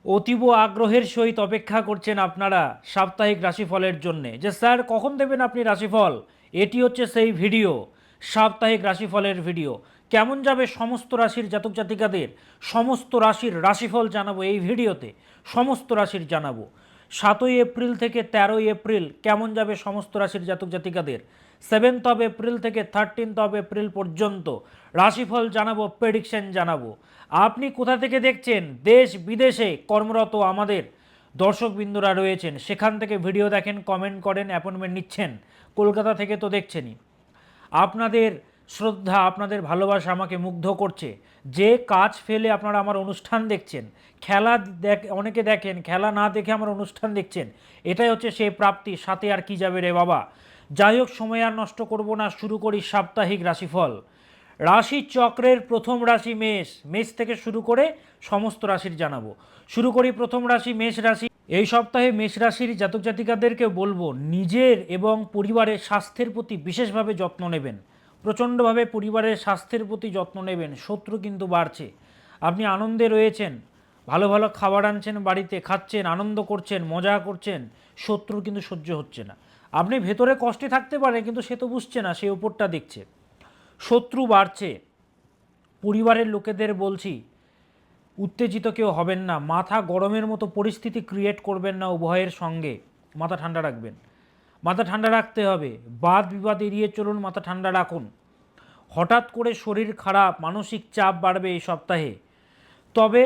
অতীব আগ্রহের সহিত অপেক্ষা করছেন আপনারা সাপ্তাহিক রাশিফলের জন্যে যে স্যার কখন দেবেন আপনি রাশিফল। এটি হচ্ছে সেই ভিডিও, সাপ্তাহিক রাশিফলের ভিডিও। কেমন যাবে সমস্ত রাশির জাতক জাতিকাদের, সমস্ত রাশির রাশিফল জানাবো এই ভিডিওতে, সমস্ত রাশির জানাবো। 7 এপ্রিল থেকে 13 এপ্রিল কেমন যাবে সমস্ত রাশির জাতক জাতিকাদের, 7 এপ্রিল থেকে 13 এপ্রিল পর্যন্ত রাশিফল জানাবো, প্রেডিকশন জানাবো। আপনি কোথা থেকে দেখছেন, দেশ বিদেশে কর্মরত আমাদের দর্শকবৃন্দরা রয়েছেন, সেখান থেকে ভিডিও দেখেন, কমেন্ট করেন, অ্যাপয়েন্টমেন্ট নিচ্ছেন। কলকাতা থেকে তো দেখছেনই। আপনাদের শ্রদ্ধা, আপনাদের ভালোবাসা আমাকে মুগ্ধ করছে। যে কাজ ফেলে আপনারা আমার অনুষ্ঠান দেখছেন, খেলা অনেকে দেখেন, খেলা না দেখে আমার অনুষ্ঠান দেখছেন, এটাই হচ্ছে সেই প্রাপ্তি। সাথে আর কি যাবে রে বাবা। যাই হোক, সময় আর নষ্ট করব না, শুরু করি সাপ্তাহিক রাশিফল। রাশি চক্রের প্রথম রাশি মেষ, মেষ থেকে শুরু করে সমস্ত রাশির জানাবো। শুরু করি প্রথম রাশি মেষ রাশি। এই সপ্তাহে মেষ রাশির জাতক জাতিকাদেরকে বলবো নিজের এবং পরিবারের স্বাস্থ্যের প্রতি বিশেষভাবে যত্ন নেবেন, প্রচণ্ডভাবে পরিবারের স্বাস্থ্যের প্রতি যত্ন নেবেন। শত্রু কিন্তু বাড়ছে। আপনি আনন্দে রয়েছেন, ভালো ভালো খাবার আনছেন বাড়িতে, খাচ্ছেন, আনন্দ করছেন, মজা করছেন, শত্রু কিন্তু সহ্য হচ্ছে না। আপনি ভেতরে কষ্টে থাকতে পারেন, কিন্তু সে তো বুঝছে না, সে ওপরটা দেখছে। শত্রু বাড়ছে। পরিবারের লোকেদের বলছি উত্তেজিত কেউ হবেন না, মাথা গরমের মতো পরিস্থিতি ক্রিয়েট করবেন না উভয়ের সঙ্গে। মাথা ঠান্ডা রাখবেন, মাথা ঠান্ডা রাখতে হবে। বাদ বিবাদ এড়িয়ে চলুন, মাথা ঠান্ডা রাখুন। হঠাৎ করে শরীর খারাপ, মানসিক চাপ বাড়বে এই সপ্তাহে। তবে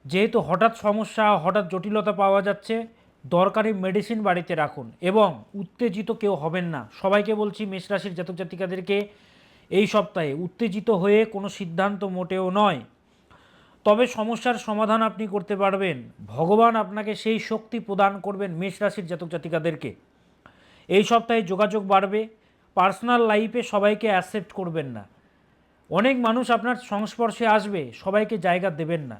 যেহেতু হঠাৎ সমস্যা, হঠাৎ জটিলতা পাওয়া যাচ্ছে, দরকারি মেডিসিন বাড়িতে রাখুন এবং উত্তেজিত কেউ হবেন না। সবাইকে বলছি, মেষ রাশির জাতক জাতিকাদেরকে এই সপ্তাহে উত্তেজিত হয়ে কোনো সিদ্ধান্ত মোটেও নয়। তবে সমস্যার সমাধান আপনি করতে পারবেন, ভগবান আপনাকে সেই শক্তি প্রদান করবেন মেষ রাশির জাতক জাতিকাদেরকে। এই সপ্তাহে যোগাযোগ বাড়বে। পার্সোনাল লাইফে সবাইকে অ্যাকসেপ্ট করবেন না। অনেক মানুষ আপনার সংস্পর্শে আসবে, সবাইকে জায়গা দেবেন না।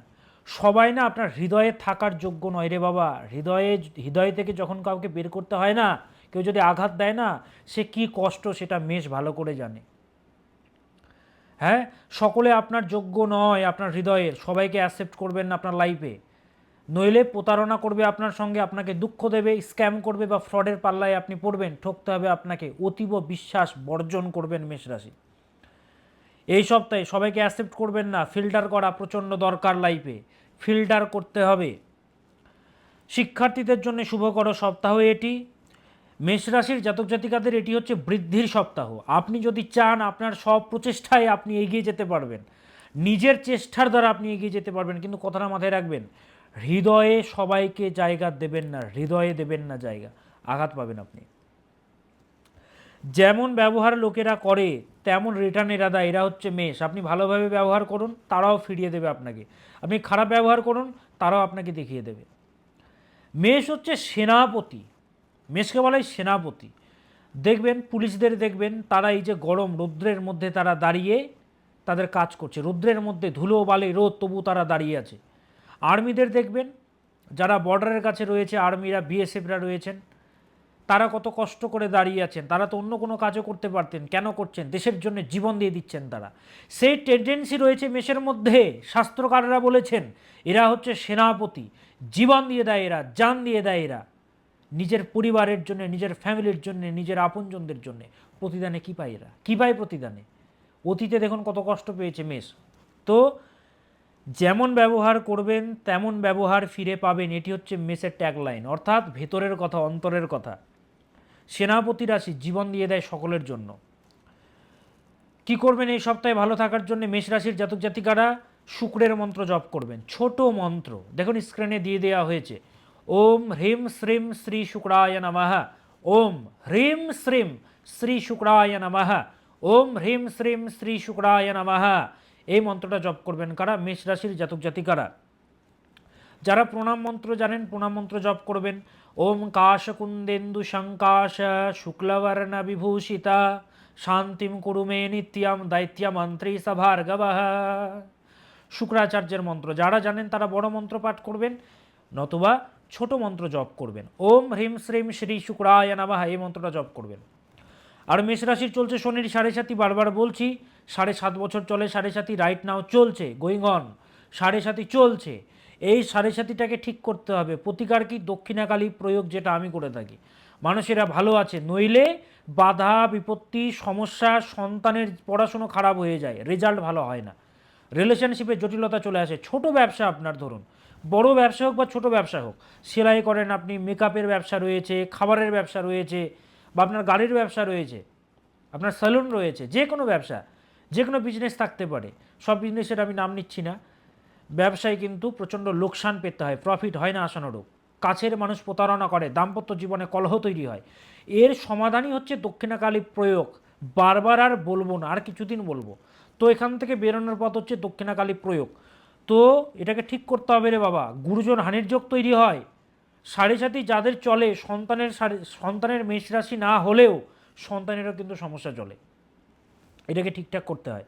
সবাই না আপনার হৃদয়ে থাকার যোগ্য নয় রে বাবা। হৃদয় থেকে যখন কাউকে বের করতে হয় না, কেউ যদি আঘাত দেয় না, সে কি কষ্ট সেটা মেষ ভালো করে জানে। হ্যাঁ, সকলে আপনার যোগ্য নয়, আপনার হৃদয়ের। সবাইকে অ্যাকসেপ্ট করবেন না আপনার লাইফে, নইলে প্রতারণা করবে আপনার সঙ্গে, আপনাকে দুঃখ দেবে, স্ক্যাম করবে বা ফ্রডের পাল্লায় আপনি পড়বেন, ঠকতে হবে আপনাকে। অতীব বিশ্বাস বর্জন করবেন মেষ রাশি। এই সপ্তাহে সবাইকে অ্যাকসেপ্ট করবেন না, ফিল্টার করা প্রচণ্ড দরকার লাইফে, ফিল্টার করতে হবে। শিক্ষার্থীদের জন্য শুভকর সপ্তাহ এটি। মেষ রাশির জাতক জাতিকাদের এটি হচ্ছে বৃদ্ধির সপ্তাহ। আপনি যদি চান, আপনার সব প্রচেষ্টায় আপনি এগিয়ে যেতে পারবেন, নিজের চেষ্টার দ্বারা আপনি এগিয়ে যেতে পারবেন, কিন্তু কথাটা মাথায় রাখবেন, হৃদয়ে সবাইকে জায়গা দেবেন না, হৃদয়ে দেবেন না জায়গা, আঘাত পাবেন আপনি। যেমন ব্যবহার লোকেরা করে তেমন রিটার্ন এরা দেয়, এরা হচ্ছে মেষ। আপনি ভালোভাবে ব্যবহার করুন, তারাও ফিরিয়ে দেবে আপনাকে। আপনি খারাপ ব্যবহার করুন, তারাও আপনাকে দেখিয়ে দেবে। মেষ হচ্ছে সেনাপতি, মেষকে বলা হয় সেনাপতি। দেখবেন পুলিশদের, দেখবেন তারা এই যে গরম রৌদ্রের মধ্যে তারা দাঁড়িয়ে তাদের কাজ করছে, রৌদ্রের মধ্যে ধুলো বালি রোদ, তবু তারা দাঁড়িয়ে আছে। আর্মিদের দেখবেন, যারা বর্ডারের কাছে রয়েছে, আর্মিরা, বিএসএফরা রয়েছেন, তারা কত কষ্ট করে দাঁড়িয়ে আছেন। তারা তো অন্য কোনো কাজও করতে পারতেন, কেন করছেন? দেশের জন্য জীবন দিয়ে দিচ্ছেন তারা। সেই টেন্ডেন্সি রয়েছে মেষের মধ্যে। শাস্ত্রকাররা বলেছেন এরা হচ্ছে সেনাপতি, জীবন দিয়ে দেয় এরা, জান দিয়ে দেয় এরা, নিজের পরিবারের জন্য, নিজের ফ্যামিলির জন্য, নিজের আপনজনদের জন্য। প্রতিদানে কী পায় এরা? কী পায় প্রতিদানে? অতীতে দেখুন কত কষ্ট পেয়েছে মেষ। তো যেমন ব্যবহার করবেন তেমন ব্যবহার ফিরে পাবেন, এটি হচ্ছে মেষের ট্যাগলাইন। অর্থাৎ ভেতরের কথা, অন্তরের কথা। সেনাপতি রাশি, জীবন দিয়ে দেয় সকলের জন্য। কি করবেন এই সপ্তাহে ভালো থাকার জন্য মেষ রাশির জাতক জাতিকারা? শুক্রের মন্ত্র জপ করবেন, ছোট মন্ত্র, দেখুন স্ক্রিনে দিয়ে দেওয়া হয়েছে। ওম হ্রিম শ্রীম শ্রী শুক্রায় নমঃ, ওম হ্রিম শ্রীম শ্রী শুক্রায় নমঃ, ওম হ্রিম শ্রীম শ্রী শুক্রায় নমঃ। এই মন্ত্রটা জপ করবেন কারা? মেষ রাশির জাতক জাতিকারা। যারা প্রণাম মন্ত্র জানেন, প্রণাম মন্ত্র জপ করবেন। ওম কাশকুন্দেন্দু শঙ্কাশ শুক্লবর্ণ বিভূষিতা শান্তিম কুরুমে নিত্যম দৈত্যমন্ত্রী সভার্গব। শুক্রাচার্যের মন্ত্র যারা জানেন তারা বড় মন্ত্র পাঠ করবেন, নতুবা ছোট মন্ত্র জপ করবেন। ওম হ্রিম শ্রীম শ্রী শুক্রায় নমঃ, এই মন্ত্রটা জপ করবেন। আর মেষ রাশির চলছে শনির 7.5, বারবার বলছি, 7.5 বছর চলে 7.5, রাইট নাও চলছে, গোয়িং অন, 7.5 চলছে। এই সাড়ে সাতিটাকে ঠিক করতে হবে। প্রতিকার কি? দক্ষিণাকালী প্রয়োগ, যেটা আমি করে থাকি। মানুষেরা ভালো আছে, নইলে বাধা বিপত্তি সমস্যা, সন্তানের পড়াশুনো খারাপ হয়ে যায়, রেজাল্ট ভালো হয় না, রিলেশনশিপে জটিলতা চলে আসে। ছোট ব্যবসা আপনার, ধরুন বড় ব্যবসা হোক বা ছোট ব্যবসা হোক, সেলাই করেন আপনি, মেকআপের ব্যবসা রয়েছে, খাবারের ব্যবসা রয়েছে, বা আপনার গাড়ির ব্যবসা রয়েছে, আপনার সেলুন রয়েছে, যে কোনো ব্যবসা, যে কোনো বিজনেস থাকতে পারে। সব বিজনেসের আমি নাম নিচ্ছি না। ব্যবসায় কিন্তু প্রচণ্ড লোকসান পেতে হয়, প্রফিট হয় না আশানুরূপ, কাছের মানুষ প্রতারণা করে, দাম্পত্য জীবনে কলহ তৈরি হয়। এর সমাধানই হচ্ছে দক্ষিণাকালী প্রয়োগ। বারবার আর বলবো না, আর কিছুদিন বলবো। তো এখান থেকে বেরোনোর পথ হচ্ছে দক্ষিণাকালী প্রয়োগ। তো এটাকে ঠিক করতে হবে রে বাবা। গুরুজন হানির যোগ তৈরি হয়। সাড়ে সাথী যাদের চলে, সন্তানের মেষ রাশি না হলেও সন্তানেরও কিন্তু সমস্যা চলে। এটাকে ঠিকঠাক করতে হয়।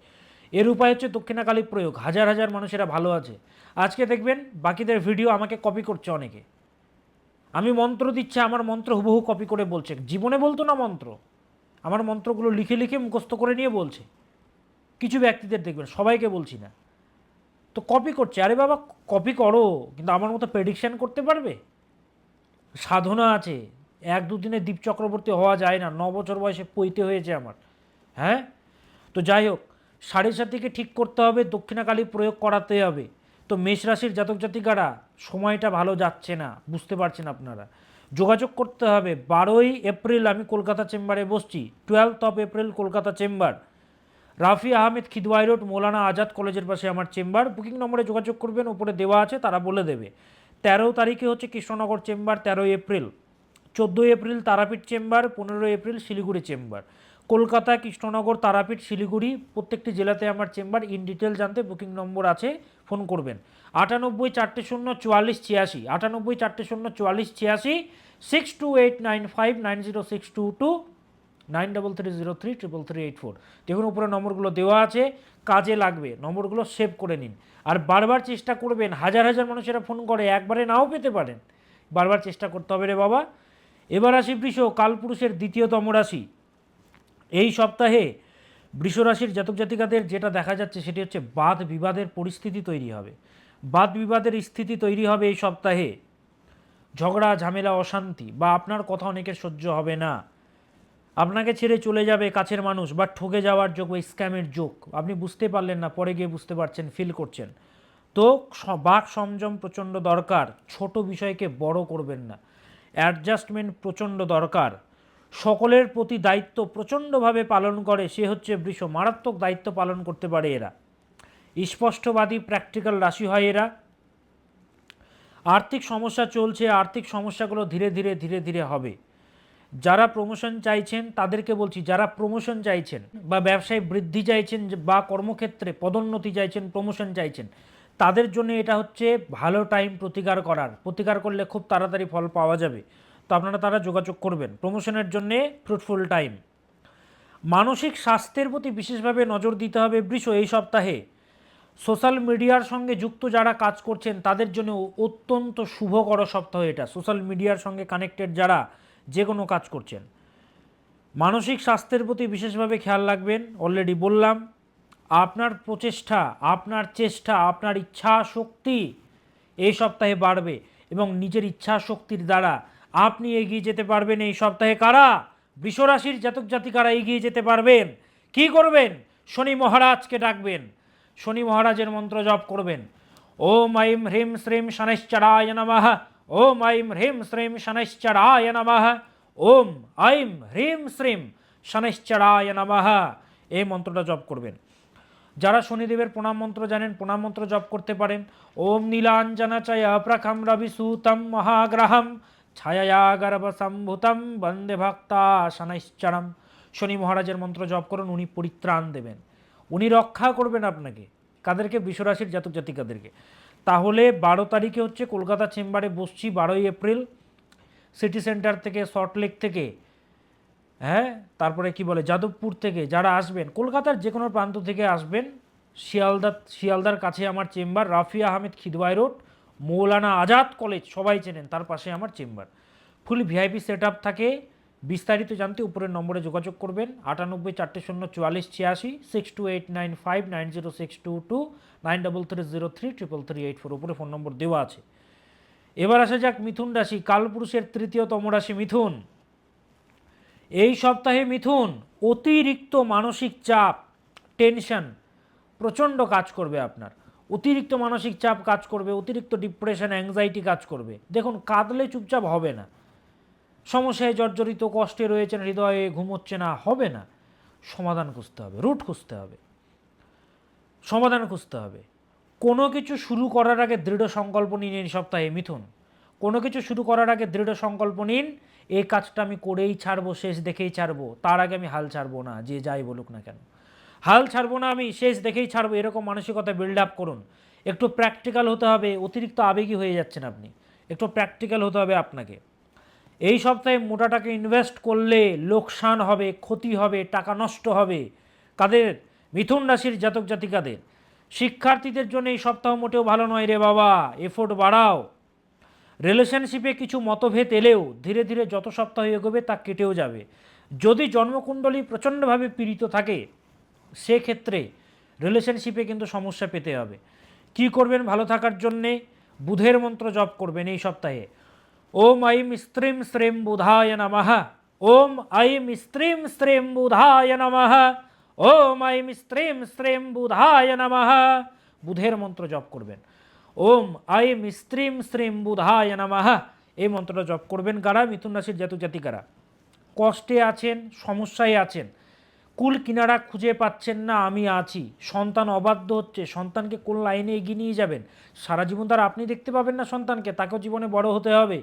এর উপায় হচ্ছে দক্ষিণাকালী প্রয়োগ। হাজার হাজার মানুষেরা ভালো আছে। আজকে দেখবেন বাকিদের ভিডিও আমাকে কপি করছে অনেকে। আমি মন্ত্র দিচ্ছে, আমার মন্ত্র হুবহু কপি করে বলছে। জীবনে বলতো না মন্ত্র, আমার মন্ত্রগুলো লিখে লিখে মুখস্থ করে নিয়ে বলছে। কিছু ব্যক্তিদের দেখবেন, সবাইকে বলছি না। তো কপি করছে। আরে বাবা, কপি করো, কিন্তু আমার মতো প্রেডিকশান করতে পারবে? সাধনা আছে। এক দুদিনে দীপ চক্রবর্তী হওয়া যায় না। 9 বছর বয়সে পৈতে হয়েছে আমার। হ্যাঁ, তো যাই হোক, সাড়ে সাতিকে ঠিক করতে হবে, দক্ষিণাকালী প্রয়োগ করাতে হবে। তো মেষ রাশির জাতক জাতিকারা সময়টা ভালো যাচ্ছে না, বুঝতে পারছেন আপনারা। যোগাযোগ করতে হবে। 12ই এপ্রিল আমি কলকাতা চেম্বারে বসছি। 12 April Kolkata chamber, Rafi Ahmed, Kidwai Road, Maulana Azad কলেজের পাশে আমার চেম্বার। বুকিং নম্বরে যোগাযোগ করবেন, ওপরে দেওয়া আছে, তারা বলে দেবে। 13 তারিখে হচ্ছে Krishnanagar chamber, 13 April. 14 April Tarapith chamber, 15 April Siliguri chamber. Kolkata, Krishnanagar, Tarapith, Siliguri প্রত্যেকটি জেলাতে আমার চেম্বার। ইন ডিটেল জানতে বুকিং নম্বর আছে, ফোন করবেন। 98 400 44 86, 98 400 44 86, 6289590622, 9330333384। দেখুন উপরে নম্বরগুলো দেওয়া আছে, কাজে লাগবে। নম্বরগুলো সেভ করে নিন। আর বারবার চেষ্টা করবেন। হাজার হাজার মানুষেরা ফোন করে, একবারে নাও পেতে পারেন, বারবার চেষ্টা করতে হবে রে বাবা। এবার আসি বৃষ, কালপুরুষের দ্বিতীয়তম রাশি। এই সপ্তাহে বৃষ রাশির জাতক জাতিকাদের যেটা দেখা যাচ্ছে সেটি হচ্ছে বাদ বিবাদের পরিস্থিতি তৈরি হবে। বাদ বিবাদের স্থিতি তৈরি হবে এই সপ্তাহে। ঝগড়া ঝামেলা অশান্তি, বা আপনার কথা অনেকের সহ্য হবে না, আপনাকে ছেড়ে চলে যাবে কাছের মানুষ, বা ঠকে যাওয়ার যোগ বা স্ক্যামের যোগ। আপনি বুঝতে পারলেন না, পরে গিয়ে বুঝতে পারছেন, ফিল করছেন। তো বাক সংযম প্রচণ্ড দরকার। ছোট বিষয়কে বড় করবেন না, অ্যাডজাস্টমেন্ট প্রচণ্ড দরকার। সকলের প্রতি দায়িত্ব প্রচণ্ডভাবে পালন করে, সে হচ্ছে বৃষ। মারাত্মক দায়িত্ব পালন করতে পারে এরা। স্পষ্টবাদী প্র্যাকটিক্যাল রাশি হয় এরা। আর্থিক সমস্যা চলছে, আর্থিক সমস্যাগুলো ধীরে ধীরে ধীরে ধীরে হবে। যারা প্রমোশন চাইছেন তাদেরকে বলছি, যারা প্রমোশন চাইছেন বা ব্যবসায় বৃদ্ধি চাইছেন, বা কর্মক্ষেত্রে পদোন্নতি চাইছেন, প্রমোশন চাইছেন, তাদের জন্য এটা হচ্ছে ভালো টাইম প্রতিকার করার। প্রতিকার করলে খুব তাড়াতাড়ি ফল পাওয়া যাবে। তো আপনারা তারা যোগাযোগ করবেন। প্রমোশনের জন্যে ফ্রুটফুল টাইম। মানসিক স্বাস্থ্যের প্রতি বিশেষভাবে নজর দিতে হবে বৃষ এই সপ্তাহে। সোশ্যাল মিডিয়ার সঙ্গে যুক্ত যারা কাজ করছেন তাদের জন্য অত্যন্ত শুভকর সপ্তাহ এটা। সোশ্যাল মিডিয়ার সঙ্গে কানেক্টেড যারা যে কোনো কাজ করছেন, মানসিক স্বাস্থ্যের প্রতি বিশেষভাবে খেয়াল রাখবেন। অলরেডি বললাম, আপনার প্রচেষ্টা, আপনার চেষ্টা, আপনার ইচ্ছা শক্তি এই সপ্তাহে বাড়বে, এবং নিজের ইচ্ছা শক্তির দ্বারা আপনি এগিয়ে যেতে পারবেন এই সপ্তাহে। কারা? বৃষরাশির জাতক জাতিকারা এগিয়ে যেতে পারবেন। কি করবেন? শনি মহারাজকে ডাকবেন, শনি মহারাজের মন্ত্র জপ করবেন। ওম আইম হ্রিম শ্রীম শনৈশ্চরায় নমঃ, ওম আইম হ্রিম শ্রীম শনৈশ্চরায় নমঃ, ওম আইম হ্রিম শ্রীম শনৈশ্চরায় নমঃ, এই মন্ত্রটা জপ করবেন। যারা শনিদেবের প্রণাম মন্ত্র জানেন, প্রণাম মন্ত্র জপ করতে পারেন। ওম নীলাঞ্জনচয় প্রখম রবিসূতম মহাগ্রহম ছায়া গর্ভসম্ভূতম বন্দে ভক্তা শনৈশ্চরম। শনি মহারাজের মন্ত্র জপ করুন, উনি পরিত্রাণ দেবেন, উনি রক্ষা করবেন আপনাকে। কাদেরকে? বৃষরাশির জাতক জাতিকাদেরকে। তাহলে 12 তারিখে হচ্ছে কলকাতা চেম্বারে বসছি, 12ই এপ্রিল, সিটি সেন্টার থেকে, সল্টলেক থেকে, হ্যাঁ, তারপরে কি বলে যাদবপুর থেকে যারা আসবেন, কলকাতার যে কোনো প্রান্ত থেকে আসবেন, শিয়ালদার কাছে আমার chamber, Rafi Ahmed, Kidwai Road, Maulana Azad college, সবাই চেনেন, তার পাশে আমার চেম্বার। ফুল ভিআইপি সেট আপ থাকে, বিস্তারিত জানতে উপরের নম্বরে যোগাযোগ করবেন 98 400 44 86 6289590622 9330333384 উপরে ফোন নম্বর দেওয়া আছে। এবার আসা যাক মিথুন রাশি, কালপুরুষের তৃতীয়তম রাশি মিথুন। এই সপ্তাহে মিথুন অতিরিক্ত মানসিক চাপ, টেনশন প্রচণ্ড কাজ করবে আপনার। অতিরিক্ত মানসিক চাপ কাজ করবে, অতিরিক্ত ডিপ্রেশন, অ্যাংজাইটি কাজ করবে। দেখুন, কাঁদলে চুপচাপ হবে না, সমস্যায় জর্জরিত, কষ্টে রয়েছেন, হৃদয়ে ঘুমোচ্ছে না, হবে না। সমাধান খুঁজতে হবে, রুট খুঁজতে হবে, সমাধান খুঁজতে হবে। কোনো কিছু শুরু করার আগে দৃঢ় সংকল্প নিন এই সপ্তাহে মিথুন। কোনো কিছু শুরু করার আগে দৃঢ় সংকল্প নিন, এই কাজটা আমি করেই ছাড়বো, শেষ দেখেই ছাড়বো, তার আগে আমি হাল ছাড়বো না, যে যাই বলুক না কেন। হাল ছাড়বো না, আমি শেষ দেখেই ছাড়বো, এরকম মানসিকতা বিল্ড আপ করুন। একটু প্র্যাকটিক্যাল হতে হবে, অতিরিক্ত আবেগী হয়ে যাচ্ছেন আপনি, একটু প্র্যাকটিক্যাল হতে হবে আপনাকে। এই সপ্তাহে মোটা টাকা ইনভেস্ট করলে লোকসান হবে, ক্ষতি হবে, টাকা নষ্ট হবে। কাদের? মিথুন রাশির জাতক জাতিকাদের। শিক্ষার্থীদের জন্য এই সপ্তাহ মোটেও ভালো নয় রে বাবা, এফোর্ট বাড়াও। রিলেশনশিপে কিছু মতভেদ এলেও ধীরে ধীরে যত সপ্তাহ এগোবে তা কেটেও যাবে। যদি জন্মকুণ্ডলী প্রচণ্ডভাবে পীড়িত থাকে সেক্ষেত্রে রিলেশনশিপে কিন্তু সমস্যা পেতে হবে। কি করবেন ভালো থাকার জন্যে? বুধের মন্ত্র জপ করবেন এই সপ্তাহে। ওম আইম স্ত্রীম শ্রেম বুধায় নমঃ, ওম আইম স্ত্রীম শ্রেম বুধায় নমঃ, ওম আইম স্ত্রীম শ্রেম বুধায় নমঃ। বুধের মন্ত্র জপ করবেন। ওম আইম স্ত্রীম শ্রেম বুধায় নমঃ, এই মন্ত্রটা জপ করবেন। কারা? মিথুন রাশির জাতক জাতিকারা কষ্টে আছেন, সমস্যায় আছেন, কুল কিনারা খুঁজে পাচ্ছেন না, আমি আছি। সন্তান অবাধ্য হচ্ছে, সন্তানকে কোন লাইনে এগিয়ে নিয়ে যাবেন? সারা জীবন তার আপনি দেখতে পাবেন না সন্তানকে, তাকেও জীবনে বড় হতে হবে।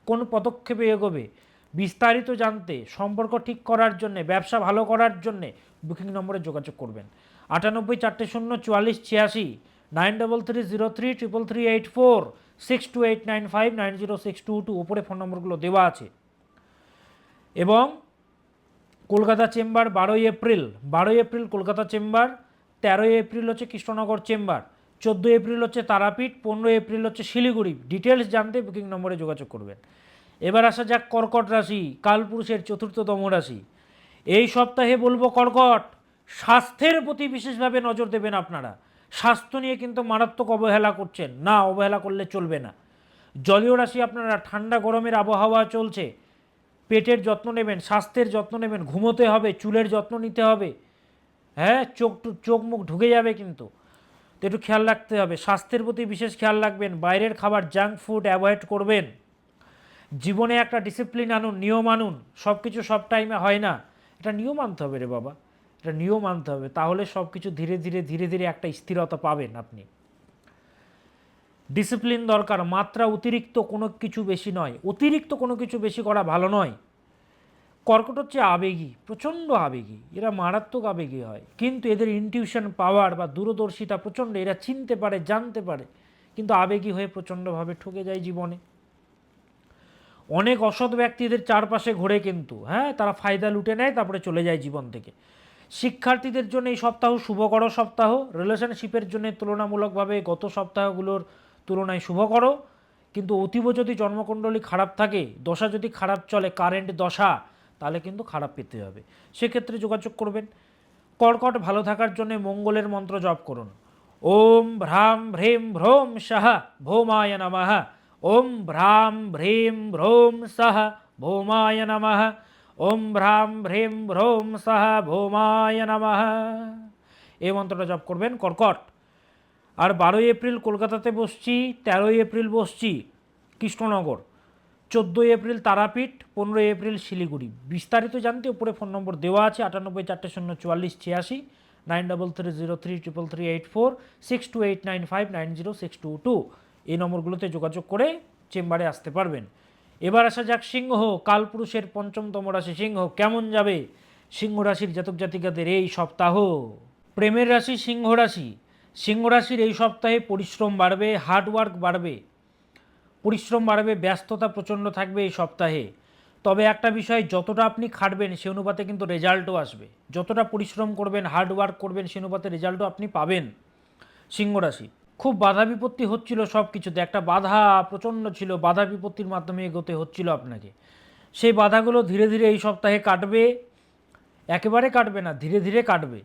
কোন পদক্ষেপে এগোবে? বিস্তারিত জানতে, সম্পর্ক ঠিক করার জন্যে, ব্যবসা ভালো করার জন্যে বুকিং নম্বরে যোগাযোগ করবেন 98 400 44 86 9330333384 6289590622 উপরে ফোন নম্বরগুলো দেওয়া আছে। এবং Kolkata chamber 12 April Kolkata chamber, 13 April হচ্ছে কৃষ্ণনগর চেম্বার, 14 এপ্রিল হচ্ছে তারাপীঠ, 15 এপ্রিল হচ্ছে শিলিগুড়ি। ডিটেলস জানতে বুকিং নম্বরে যোগাযোগ করবেন। এবার আসা যাক কর্কট রাশি, কালপুরুষের চতুর্থতম রাশি। এই সপ্তাহে বলবো কর্কট, স্বাস্থ্যের প্রতি বিশেষভাবে নজর দেবেন আপনারা। স্বাস্থ্য নিয়ে কিন্তু মারাত্মক অবহেলা করছেন না, অবহেলা করলে চলবে না। জলীয় রাশি আপনারা, ঠান্ডা গরমের আবহাওয়া চলছে, পেটের যত্ন নেবেন, স্বাস্থ্যের যত্ন নেবেন, ঘুমোতে হবে, চুলের যত্ন নিতে হবে। হ্যাঁ, চোখ মুখ ঢুকে যাবে কিন্তু, তো একটু খেয়াল রাখতে হবে। স্বাস্থ্যের প্রতি বিশেষ খেয়াল রাখবেন। বাইরের খাবার, জাঙ্ক ফুড অ্যাভয়েড করবেন। জীবনে একটা ডিসিপ্লিন আনুন, নিয়ম আনুন। সব কিছু সব টাইমে হয় না, এটা নিয়ম আনতে হবে রে বাবা, এটা নিয়ম আনতে হবে। তাহলে সব কিছু ধীরে ধীরে ধীরে ধীরে একটা স্থিরতা পাবেন আপনি। ডিসিপ্লিন দরকার, মাত্রা অতিরিক্ত কোনো কিছু বেশি নয়, অতিরিক্ত কোনো কিছু বেশি করা ভালো নয়। কর্কট হচ্ছে আবেগী, প্রচণ্ড আবেগী, এরা মারাত্মক আবেগী হয়, কিন্তু এদের ইনটিউশন পাওয়ার বা দূরদর্শিতা প্রচণ্ড, এরা চিনতে পারে, জানতে পারে, কিন্তু আবেগী হয়ে প্রচণ্ডভাবে ঠকে যায় জীবনে। অনেক অসৎ ব্যক্তিদের চারপাশে ঘোরে কিন্তু, হ্যাঁ, তারা ফায়দা লুটে নেয়, তারপরে চলে যায় জীবন থেকে। শিক্ষার্থীদের জন্য এই সপ্তাহ শুভকর সপ্তাহ। রিলেশনশিপের জন্য তুলনামূলকভাবে গত সপ্তাহগুলোর তুলনায় শুভকর, কিন্তু অতীব যদি জন্মকুণ্ডলী খারাপ থাকে, দশা যদি খারাপ চলে, কারেন্ট দশা, তাহলে কিন্তু খারাপ পেতে হবে। সেক্ষেত্রে যোগাযোগ করবেন। কর্কট ভালো থাকার জন্য মঙ্গলের মন্ত্র জপ করুন। ওম ভ্রাম ভ্রেম ভ্রোম সাহা ভৌমায় নমঃ, ওম ভ্রাম ভ্রেম ভ্রোম সাহা ভৌমায় নমঃ, ওম ভ্রাম ভ্রেম ভ্রোম সাহা ভৌমায় নমঃ, এই মন্ত্রটা জপ করবেন কর্কট। আর 12 এপ্রিল কলকাতাতে বসছি, 13 এপ্রিল বসছি কৃষ্ণনগর, 14 এপ্রিল তারাপীঠ, 15 এপ্রিল শিলিগুড়ি। বিস্তারিত জানতে উপরে ফোন নম্বর দেওয়া আছে 98 400 44 86 9330333384 6289590622, এই নম্বরগুলোতে যোগাযোগ করে চেম্বারে আসতে পারবেন। এবার আসা যাক সিংহ, কালপুরুষের পঞ্চমতম রাশি সিংহ। কেমন যাবে সিংহ রাশির জাতক জাতিকাদের এই সপ্তাহ? প্রেমের রাশি সিংহ রাশি। সিংহ রাশির এই সপ্তাহে পরিশ্রম বাড়বে, হার্ডওয়ার্ক বাড়বে, পরিশ্রম বাড়বে, ব্যস্ততা প্রচণ্ড থাকবে এই সপ্তাহে। তবে একটা বিষয়, যতটা আপনি খাটবেন সে অনুপাতে কিন্তু রেজাল্টও আসবে। যতটা পরিশ্রম করবেন, হার্ডওয়ার্ক করবেন, সে অনুপাতে রেজাল্টও আপনি পাবেন। সিংহ রাশি খুব বাধা বিপত্তি হচ্ছিল সব কিছুতে, একটা বাধা প্রচণ্ড ছিল, বাধা বিপত্তির মাধ্যমে এগোতে হচ্ছিল আপনাকে। সেই বাধাগুলো ধীরে ধীরে এই সপ্তাহে কাটবে, একেবারে কাটবে না, ধীরে ধীরে কাটবে।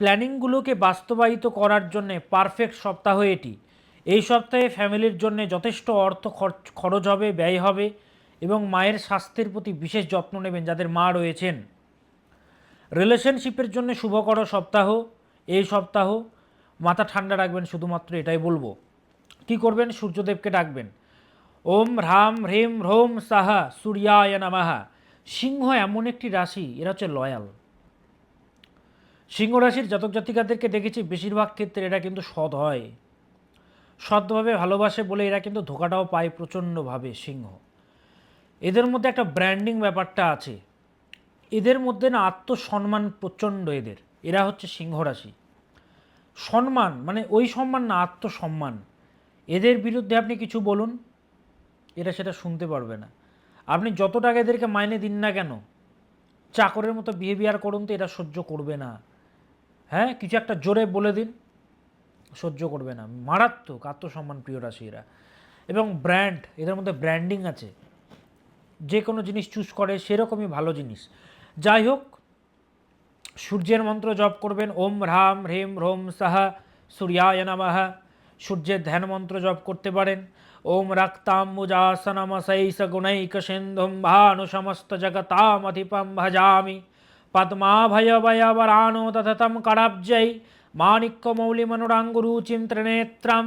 প্ল্যানিংগুলোকে বাস্তবায়িত করার জন্যে পারফেক্ট সপ্তাহ এটি। এই সপ্তাহে ফ্যামিলির জন্য যথেষ্ট অর্থ খরচ হবে, ব্যয় হবে, এবং মায়ের স্বাস্থ্যের প্রতি বিশেষ যত্ন নেবেন যাদের মা রয়েছেন। রিলেশনশিপের জন্য শুভকর সপ্তাহ এই সপ্তাহ। মাথা ঠান্ডা রাখবেন, শুধুমাত্র এটাই বলবো। কি করবেন? সূর্যদেবকে ডাকবেন। ওম হ্রাম হ্রিম হ্রোম সাহা সূর্যায় নমঃ। সিংহ এমন একটি রাশি, এরা হচ্ছে লয়াল। সিংহ রাশির জাতক জাতিকাদেরকে দেখেছি বেশিরভাগ ক্ষেত্রে এরা কিন্তু সৎ হয়, সৎভাবে ভালোবাসে বলে এরা কিন্তু ধোকাটাও পায় প্রচণ্ডভাবে। সিংহ, এদের মধ্যে একটা ব্র্যান্ডিং ব্যাপারটা আছে, এদের মধ্যে না আত্মসম্মান প্রচণ্ড এদের। এরা হচ্ছে সিংহ রাশি। সম্মান মানে ওই সম্মান না, আত্মসম্মান। এদের বিরুদ্ধে আপনি কিছু বলুন, এরা সেটা শুনতে পারবে না। আপনি যত টাকা এদেরকে মাইনে দিন না কেন, চাকরের মতো বিহেভিয়ার করুন, তো এরা সহ্য করবে না। হ্যাঁ, কিছু একটা জোরে বলে দিন, সহ্য করবে না। মারাত্মক আত্মসম্মান প্রিয় রাশি এরা। এবং ব্র্যান্ড, এদের মধ্যে ব্র্যান্ডিং আছে, যে কোনো জিনিস চুজ করে সেরকমই ভালো জিনিস। যাই হোক, সূর্যের মন্ত্র জপ করবেন। ওম হ্রাম হ্রিম হ্রোম সাহা সূর্যায় নমঃ। সূর্যের ধ্যান মন্ত্র জপ করতে পারেন। ওম রক্তাম্বুজাসনমসৈষ গুণৈক সিন্ধুম ভানু সমস্ত জগতামধিপম ভজামি পদ্মাভয়ভয়বরানো তথতম করাব্জৈ মাণিক্যমৌলিমনুরাঙ্গুরুচিম ত্রিনেত্রম।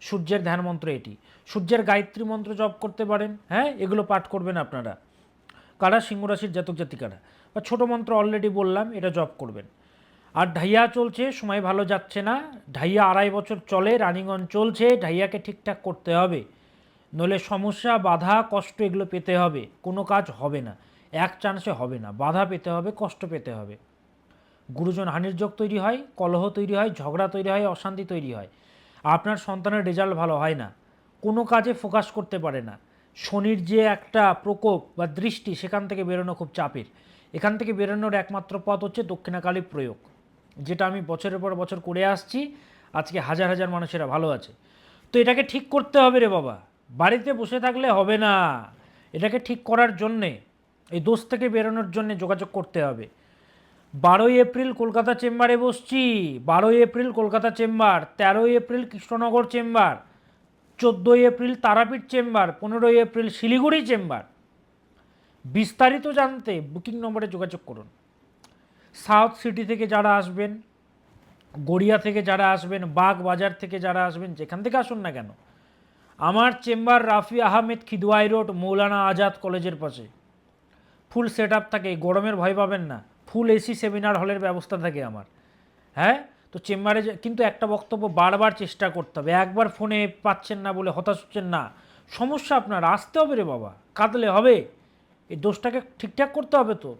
সূর্যের ধ্যান মন্ত্র এটি। সূর্যের গায়ত্রী মন্ত্র জপ করতে পারেন। হ্যাঁ, এগুলো পাঠ করবেন আপনারা, কারা? সিংহরাশির জাতক জাতিকারা। বা ছোটো মন্ত্র অলরেডি বললাম, এটা জপ করবেন। আর ঢাইয়া চলছে, সময় ভালো যাচ্ছে না। ঢাইয়া 2.5 বছর চলে, রানিং অন চলছে। ঢাইয়াকে ঠিকঠাক করতে হবে, নইলে সমস্যা, বাধা, কষ্ট এগুলো পেতে হবে। কোনো কাজ হবে না, এক চান্সে হবে না। বাধা পেতে হবে, কষ্ট পেতে হবে। গুরুজন হানির যোগ তৈরি হয়, কলহ তৈরি হয়, ঝগড়া তৈরি হয়, অশান্তি তৈরি হয়। আপনার সন্তানের রেজাল্ট ভালো হয় না, কোনো কাজে ফোকাস করতে পারে না। শনির যে একটা প্রকোপ বা দৃষ্টি, সেখান থেকে বেরোনো খুব চাপের। এখান থেকে বেরোনোর একমাত্র পথ হচ্ছে দক্ষিণাকালী প্রয়োগ, যেটা আমি বছরের পর বছর করে আসছি। আজকে হাজার হাজার মানুষেরা ভালো আছে। তো এটাকে ঠিক করতে হবে রে বাবা, বাড়িতে বসে থাকলে হবে না। এটাকে ঠিক করার জন্যে, এই দোষ থেকে বেরোনোর জন্যে যোগাযোগ করতে হবে। 12ই এপ্রিল কলকাতা চেম্বারে বসছি। 12ই এপ্রিল কলকাতা চেম্বার, 13ই এপ্রিল কৃষ্ণনগর চেম্বার, 14ই এপ্রিল তারাপীঠ চেম্বার, 15ই এপ্রিল শিলিগুড়ি চেম্বার। বিস্তারিত জানতে বুকিং নম্বরে যোগাযোগ করুন। সাউথ সিটি থেকে যারা আসবেন, গড়িয়া থেকে যারা আসবেন, বাগবাজার থেকে যারা আসবেন, যেখান থেকে আসুন না কেন, আমার চেম্বার রাফি আহমেদ খিদওয়াই রোড, মৌলানা আজাদ কলেজের পাশে। ফুল সেট আপ থাকে, গরমের ভয় পাবেন না। ফুল এসি সেমিনার হলের ব্যবস্থা থাকে আমার। হ্যাঁ, তো চেম্বারে কিন্তু একটা বক্তব্য বারবার চেষ্টা করতে হবে। একবার ফোনে পাচ্ছেন না বলে হতাশ হচ্ছেন না, সমস্যা আপনার। আসতে হবে রে বাবা, কাঁদলে হবে? এই দোষটাকে ঠিকঠাক করতে হবে তো।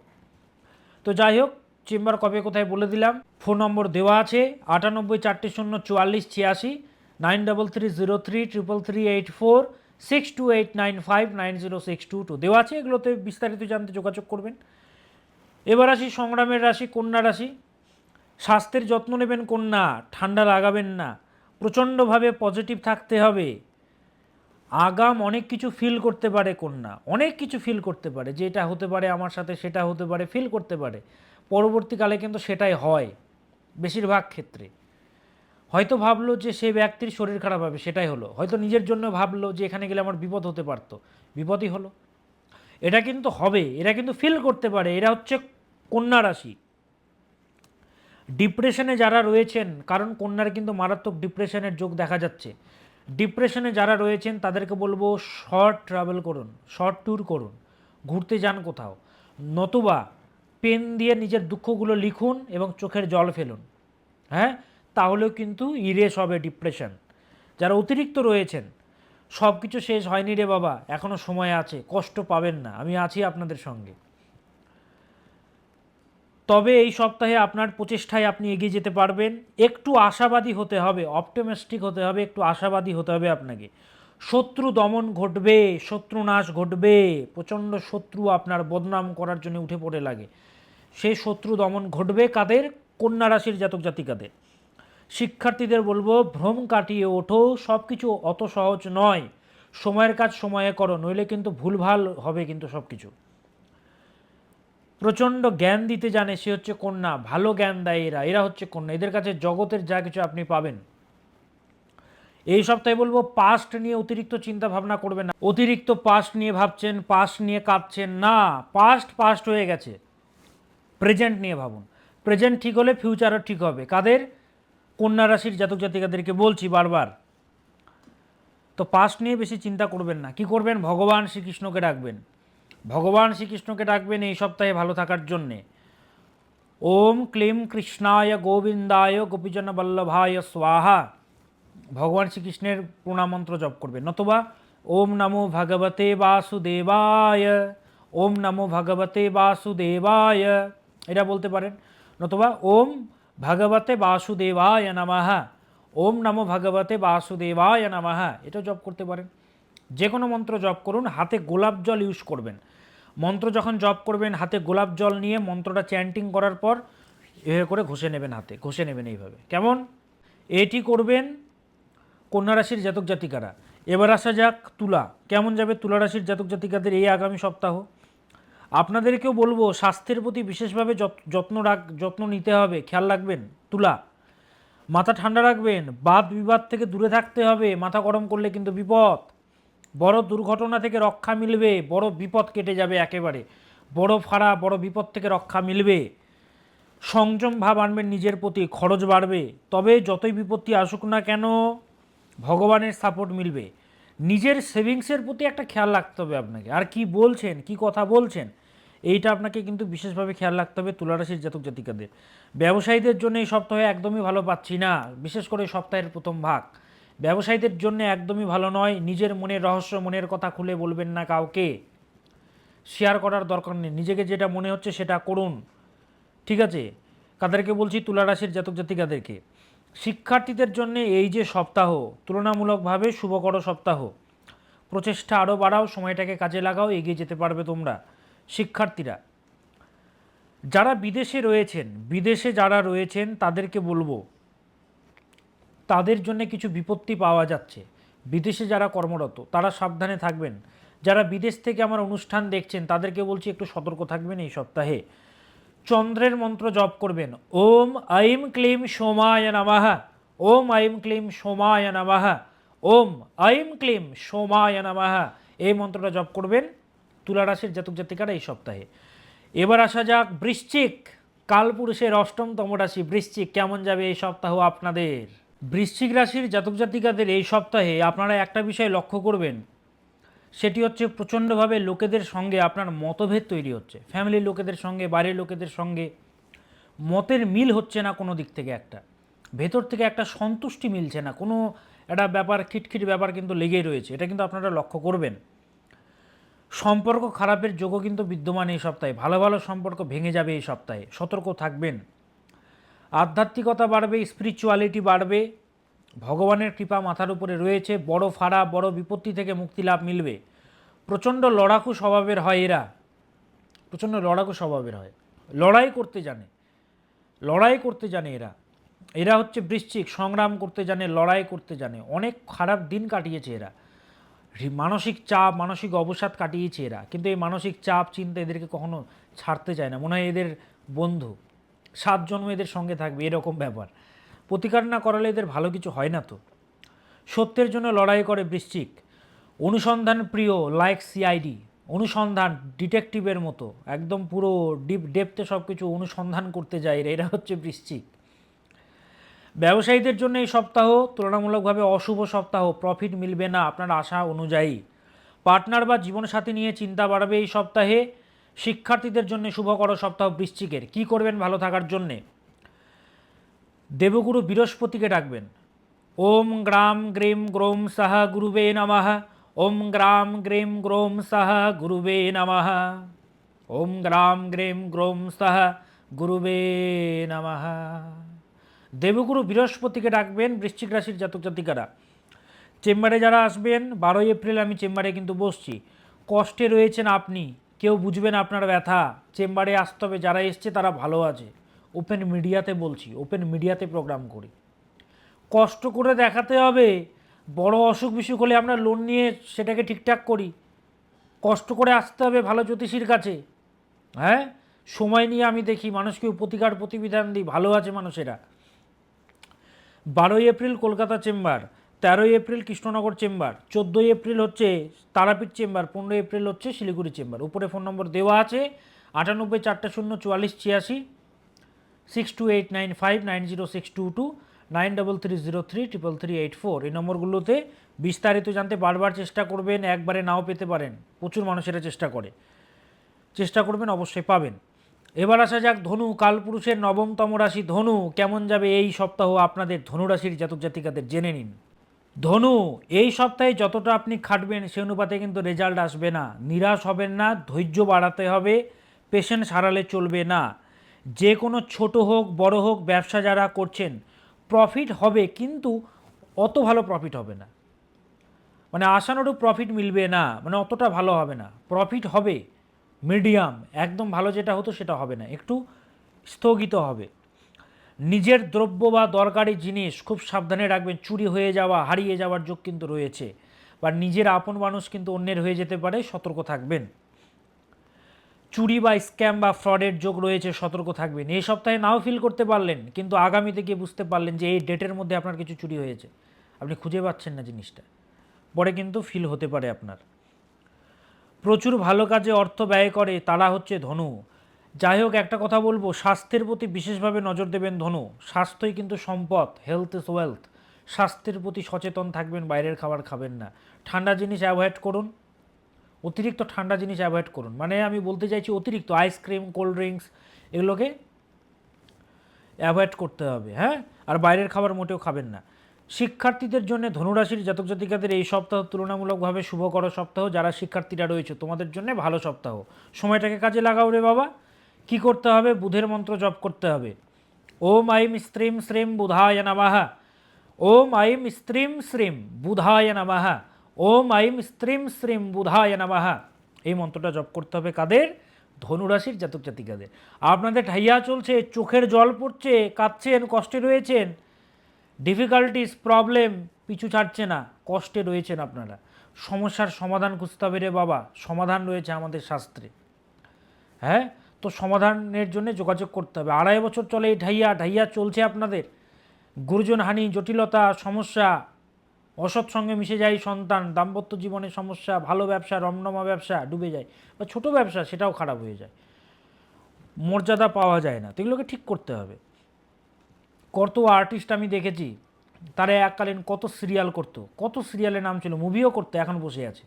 তো যাই হোক, চেম্বার কবে কোথায় বলে দিলাম। ফোন নম্বর দেওয়া আছে 98404486, 9330333384, 6289590622 দেওয়া আছে। এগুলোতে বিস্তারিত জানতে যোগাযোগ করবেন। এবার আসি সংগ্রামের রাশি, কন্যা রাশি। স্বাস্থ্যের যত্ন নেবেন কন্যা, ঠান্ডা লাগাবেন না, প্রচণ্ডভাবে পজিটিভ থাকতে হবে। আগাম অনেক কিছু ফিল করতে পারে কন্যা, অনেক কিছু ফিল করতে পারে, যে এটা হতে পারে আমার সাথে, সেটা হতে পারে, ফিল করতে পারে। পরবর্তীকালে কিন্তু সেটাই হয় বেশিরভাগ ক্ষেত্রে। হয়তো ভাবলো যে সে ব্যক্তির শরীর খারাপ হবে, সেটাই হলো। হয়তো নিজের জন্য ভাবলো যে এখানে গেলে আমার বিপদ হতে পারত, বিপদই হলো। এটা কিন্তু হবে, এরা কিন্তু ফিল করতে পারে। এরা হচ্ছে কন্যা রাশি। ডিপ্রেশনে যারা রয়েছেন, কারণ কন্যার কিন্তু মারাত্মক ডিপ্রেশনের যোগ দেখা যাচ্ছে। ডিপ্রেশনে যারা রয়েছেন তাদেরকে বলবো শর্ট ট্রাভেল করুন, শর্ট ট্যুর করুন, ঘুরতে যান কোথাও। নতুবা পেন দিয়ে নিজের দুঃখগুলো লিখুন এবং চোখের জল ফেলুন। হ্যাঁ, তাহলেও কিন্তু ইরেস হবে ডিপ্রেশন। যারা অতিরিক্ত রয়েছেন, সব কিছু শেষ হয়নি রে বাবা, এখনও সময় আছে, কষ্ট পাবেন না, আমি আছি আপনাদের সঙ্গে। তবে এই সপ্তাহে আপনার প্রচেষ্টায় আপনি এগিয়ে যেতে পারবেন। একটু আশাবাদী হতে হবে, অপটিমিস্টিক হতে হবে, একটু আশাবাদী হতে হবে আপনাকে। শত্রু দমন ঘটবে, শত্রু নাশ ঘটবে। প্রচণ্ড শত্রু আপনার বদনাম করার জন্য উঠে পড়ে লাগে, সেই শত্রু দমন ঘটবে। কাদের? কন্যা রাশির জাতক জাতিকাদের। শিক্ষার্থীদের বলবো ভ্রম কাটিয়ে ওঠো, সব কিছু অত সহজ নয়। সময়ের কাজ সময়ে করো, নইলে কিন্তু ভুলভাল হবে কিন্তু সব কিছু। প্রচণ্ড জ্ঞান দিতে জানে, সে হচ্ছে কন্যা, ভালো জ্ঞান দেয় এরা, এরা হচ্ছে কন্যা, এদের কাছে জগতের যা কিছু আপনি পাবেন। এই সপ্তাহে বলবো পাস্ট নিয়ে অতিরিক্ত চিন্তা ভাবনা করবেন না। অতিরিক্ত পাস্ট নিয়ে ভাবছেন, পাস্ট নিয়ে কাঁদছেন না, পাস্ট পাস্ট হয়ে গেছে, প্রেজেন্ট নিয়ে ভাবুন। প্রেজেন্ট ঠিক হলে ফিউচারও ঠিক হবে। কাদের? কন্যা রাশির জাতক জাতিকাদেরকে বলছি বারবার। তো পাস্ট নিয়ে বেশি চিন্তা করবেন না। কি করবেন? ভগবান শ্রীকৃষ্ণকে ডাকবেন, ভগবান শ্রীকৃষ্ণকে ডাকবেন এই সপ্তাহে ভালো থাকার জন্যে। ওম ক্লিম কৃষ্ণায় গোবিন্দায় গোপীজন বল্লভায় স্বাহা, ভগবান শ্রীকৃষ্ণের প্রণামন্ত্র জপ করবেন। নতুবা ওম নমো ভগবতে বাসুদেবায়, ওম নমো ভগবতে বাসুদেবায়, এটা বলতে পারেন। নতুবা ওম ভগবতে বাসুদেবায় নমঃ, ওম নমো ভগবতে বাসুদেবায় নমঃ, এটা জপ করতে পারেন। যে কোনো মন্ত্র জপ করুন, হাতে গোলাপ জল ইউজ করবেন। মন্ত্র যখন জপ করবেন হাতে গোলাপ জল নিয়ে মন্ত্রটা চ্যান্টিং করার পর এভাবে করে ঘষে নেবেন, হাতে ঘষে নেবেন এইভাবে। কেমন? এটি করবেন কন্যা রাশির জাতক জাতিকারা। এবার আসা যাক তুলা। কেমন যাবে তুলা রাশির জাতক জাতিকাদের এই আগামী সপ্তাহ? আপনাদেরকেও বলবো স্বাস্থ্যের প্রতি বিশেষভাবে যত্ন নিতে হবে, খেয়াল রাখবেন। তুলা, মাথা ঠান্ডা রাখবেন, বাদ বিবাদ থেকে দূরে থাকতে হবে। মাথা গরম করলে কিন্তু বিপদ, বড় দুর্ঘটনা থেকে রক্ষা মিলবে, বড় বিপদ কেটে যাবে একেবারে, বড় ফাড়া বড় বিপদ থেকে রক্ষা মিলবে। সংযম ভাব আনবেন নিজের প্রতি, খরচ বাড়বে, তবে যতই বিপত্তি আসুক না কেন ভগবানের সাপোর্ট মিলবে। নিজের সেভিংসের প্রতি একটা খেয়াল রাখতে হবে আপনাকে। আর কি বলছেন, কি কথা বলছেন, এইটা আপনাকে কিন্তু বিশেষভাবে খেয়াল রাখতে হবে তুলারাশির জাতক জাতিকাদের। ব্যবসায়ীদের জন্য এই সপ্তাহে একদমই ভালো পাচ্ছি না, বিশেষ করে সপ্তাহের প্রথম ভাগ ব্যবসায়ীদের জন্য একদমই ভালো নয়। নিজের মনের রহস্য, মনের কথা খুলে বলবেন না কাউকে, শেয়ার করার দরকার নেই। নিজেকে যেটা মনে হচ্ছে সেটা করুন, ঠিক আছে? কাদেরকে বলছি? তুলারাশির জাতক জাতিকাদেরকে। শিক্ষার্থীদের জন্য এই যে সপ্তাহ তুলনামূলকভাবে শুভকর সপ্তাহ। প্রচেষ্টা আরও বাড়াও, সময়টাকে কাজে লাগাও, এগিয়ে যেতে পারবে তোমরা। শিক্ষার্থীরা যারা বিদেশে যারা রয়েছেন তাদেরকে বলবো তাদের জন্য কিছু বিপত্তি পাওয়া যাচ্ছে। বিদেশে যারা কর্মরত তারা সাবধানে থাকবেন। যারা বিদেশ থেকে আমার অনুষ্ঠান দেখছেন তাদেরকে বলছি একটু সতর্ক থাকবেন এই সপ্তাহে। চন্দ্রের মন্ত্র জপ করবেন, ওম আইম ক্লিম সোমায় নমঃ, ওম আইম ক্লিম সোমায় নমঃ, ওম আইম ক্লিম সোমায় নমঃ, এই মন্ত্রটা জপ করবেন তুলা রাশির জাতক জাতিকারা এই সপ্তাহে। এবার আসা যাক বৃশ্চিক, কালপুরুষের অষ্টমতম রাশি বৃশ্চিক। কেমন যাবে এই সপ্তাহ আপনাদের? বৃশ্চিক রাশির জাতক জাতিকাদের এই সপ্তাহে আপনারা একটা বিষয় লক্ষ্য করবেন, সেটি হচ্ছে প্রচণ্ডভাবে লোকেদের সঙ্গে আপনার মতভেদ তৈরি হচ্ছে। ফ্যামিলির লোকেদের সঙ্গে, বাইরের লোকেদের সঙ্গে মতের মিল হচ্ছে না কোনো দিক থেকে, একটা ভেতর থেকে একটা সন্তুষ্টি মিলছে না, কোনো একটা ব্যাপার খিটখিট ব্যাপার কিন্তু লেগেই রয়েছে, এটা কিন্তু আপনারা লক্ষ্য করবেন। সম্পর্ক খারাপের যোগও কিন্তু বিদ্যমান এই সপ্তাহে। ভালো ভালো সম্পর্ক ভেঙে যাবে এই সপ্তাহে, সতর্ক থাকবেন। আধ্যাত্মিকতা বাড়বে, স্পিরিচুয়ালিটি বাড়বে, ভগবানের কৃপা মাথার উপরে রয়েছে। বড় ফাড়া বড় বিপত্তি থেকে মুক্তি লাভ মিলবে। প্রচণ্ড লড়াকু স্বভাবের হয় এরা, প্রচণ্ড লড়াকু স্বভাবের হয়, লড়াই করতে জানে, লড়াই করতে জানে এরা। এরা হচ্ছে বৃশ্চিক, সংগ্রাম করতে জানে, লড়াই করতে জানে। অনেক খারাপ দিন কাটিয়েছে এরা, মানসিক চাপ মানসিক অবসাদ কাটিয়েছে এরা, কিন্তু এই মানসিক চাপ চিন্তা এদেরকে কখনো ছাড়তে চায় না। মনে হয় এদের বন্ধু, 7 জন্ম এদের সঙ্গে থাকবে, এরকম ব্যাপার। প্রতিকার না করালে এদের ভালো কিছু হয় না। তো সত্যের জন্য লড়াই করে বৃশ্চিক। অনুসন্ধান প্রিয়, লাইক সিআইডি, অনুসন্ধান ডিটেকটিভের মতো একদম পুরো ডেপথে সব কিছু অনুসন্ধান করতে যায় এরা, এরা হচ্ছে বৃশ্চিক। ব্যবসায়ীদের জন্য এই সপ্তাহ তুলনামূলকভাবে অশুভ সপ্তাহ, প্রফিট মিলবে না আপনার আশা অনুযায়ী। পার্টনার বা জীবনসাথী নিয়ে চিন্তা বাড়বে এই সপ্তাহে। শিক্ষার্থীদের জন্য শুভকর সপ্তাহ বৃশ্চিকের। কি করবেন ভালো থাকার জন্যে? দেবগুরু বৃহস্পতিকে ডাকবেন, ওম গ্রাম গ্রিম গ্রোম সাহ গুরুবে নমঃ, ওম গ্রাম গ্রিম গ্রোম সাহ গুরুবে নমঃ, ওম গ্রাম গ্রিম গ্রোম সাহ গুরুবে নমঃ। দেবগুরু বৃহস্পতিকে ডাকবেন বৃশ্চিক রাশির জাতক জাতিকারা। চেম্বারে যারা আসবেন 12 এপ্রিল আমি চেম্বারে কিন্তু বসছি। কষ্টে রয়েছেন আপনি, কেউ বুঝবেন আপনার ব্যথা, চেম্বারে আসতে হবে। যারা এসছে তারা ভালো আছে। ওপেন মিডিয়াতে বলছি, ওপেন মিডিয়াতে প্রোগ্রাম করি, কষ্ট করে দেখাতে হবে বড় অসুখ বিসুখ হলে আমরা লোন নিয়ে সেটাকে ঠিকঠাক করি, কষ্ট করে আসতে হবে ভালো জ্যোতিষীর কাছে। হ্যাঁ, সময় নিয়ে আমি দেখি, মানুষকে প্রতিকার প্রতিবিধান দিই, ভালো আছে মানুষেরা। 12ই এপ্রিল কলকাতা চেম্বার, 13ই এপ্রিল কৃষ্ণনগর চেম্বার, 14ই এপ্রিল হচ্ছে তারাপীঠ চেম্বার, 15ই এপ্রিল হচ্ছে শিলিগুড়ি চেম্বার। উপরে ফোন নম্বর দেওয়া আছে 98 400 44 86, 6289590622, 9330333384। এই নম্বরগুলোতে বিস্তারিত জানতে বারবার চেষ্টা করবেন, একবারে নাও পেতে পারেন, প্রচুর মানুষেরা চেষ্টা করবেন, অবশ্যই পাবেন। এবার আসা যাক ধনু, কালপুরুষের নবমতম রাশি ধনু। কেমন যাবে এই সপ্তাহ আপনাদের ধনুরাশির জাতক জাতিকাদের, জেনে নিন। ধনু, এই সপ্তাহে যতটা আপনি খাটবেন সে অনুপাতে কিন্তু রেজাল্ট আসবে না। নিরাশ হবেন না, ধৈর্য বাড়াতে হবে, পেশেন্স হারালে চলবে না। যে কোনো ছোট হোক বড় হোক ব্যবসা যারা করছেন, প্রফিট হবে কিন্তু অত ভালো প্রফিট হবে না, মানে আশানুরূপ প্রফিট মিলবে না, মানে অতটা ভালো হবে না। প্রফিট হবে মিডিয়াম, একদম ভালো যেটা হতো সেটা হবে না, একটু স্থগিত হবে। নিজের দ্রব্য বা দরকারি জিনিস খুব সাবধানে রাখবেন, চুরি হয়ে যাওয়া হারিয়ে যাওয়ার যোগ কিন্তু রয়েছে, বা নিজের আপন মানুষ কিন্তু অন্যের হয়ে যেতে পারে, সতর্ক থাকবেন। চুরি বা স্ক্যাম বা ফ্রডের যোগ রয়েছে, সতর্ক থাকবেন। এই সপ্তাহে নাও ফিল করতে পারলেন, কিন্তু আগামীতে গিয়ে বুঝতে পারলেন যে এই ডেটের মধ্যে আপনার কিছু চুরি হয়েছে, আপনি খুঁজে পাচ্ছেন না জিনিসটা, পরে কিন্তু ফিল হতে পারে আপনার। প্রচুর ভালো কাজে অর্থ ব্যয় করে তারা হচ্ছে ধনু। যাই হোক, একটা কথা বলবো, স্বাস্থ্যের প্রতি বিশেষভাবে নজর দেবেন ধনু। স্বাস্থ্যই কিন্তু সম্পদ, হেলথ ইজ ওয়েলথ। স্বাস্থ্যের প্রতি সচেতন থাকবেন, বাইরের খাবার খাবেন না, ঠান্ডা জিনিস অ্যাভয়েড করুন, অতিরিক্ত ঠান্ডা জিনিস অ্যাভয়েড করুন, মানে আমি বলতে চাইছি অতিরিক্ত আইসক্রিম কোল্ড ড্রিঙ্কস এগুলোকে অ্যাভয়েড করতে হবে। হ্যাঁ, আর বাইরের খাবার মোটেও খাবেন না। শিক্ষার্থীদের জন্য ধনুরাশির জাতক জাতিকাদের এই সপ্তাহ তুলনামূলকভাবে শুভকর সপ্তাহ। যারা শিক্ষার্থীরা রয়েছে তোমাদের জন্য ভালো সপ্তাহ, সময়টাকে কাজে লাগাও রে বাবা। কি করতে হবে? বুধের মন্ত্র জপ করতে হবে। ওম আইম স্ত্রীম শ্রীম বুধায় নমঃ, ওম আইম স্ত্রীম শ্রীম বুধায় নমঃ, ওম আইম স্ত্রীম শ্রীম বুধায় নমঃ। এই মন্ত্রটা জপ করতে হবে কাদের? ধনুরাশির জাতক জাতিকাদের। আপনাদের ঠাইয়া চলছে, চোখের জল পড়ছে, কাঁদছেন, কষ্টে রয়েছেন, ডিফিকাল্টিস প্রবলেম পিছু ছাড়ছে না, কষ্টে রয়েছেন আপনারা, সমস্যার সমাধান খুঁজতে হবে রে বাবা। সমাধান রয়েছে আমাদের শাস্ত্রে। হ্যাঁ, তো সমাধানের জন্য যোগাযোগ করতে হবে। 2.5 বছর চলে এই ঢাইয়া চলছে আপনাদের। গুরুজনহানি, জটিলতা, সমস্যা, অসৎ সঙ্গে মিশে যায় সন্তান, দাম্পত্য জীবনে সমস্যা, ভালো ব্যবসা, রমরমা ব্যবসা ডুবে যায়, বা ছোট ব্যবসা সেটাও খারাপ হয়ে যায়, মর্যাদা পাওয়া যায় না, তো এগুলোকে ঠিক করতে হবে। কত আর্টিস্ট আমি দেখেছি, তারা এককালীন কত সিরিয়াল করতো, কত সিরিয়ালের নাম ছিল, মুভিও করতো, এখন বসে আছে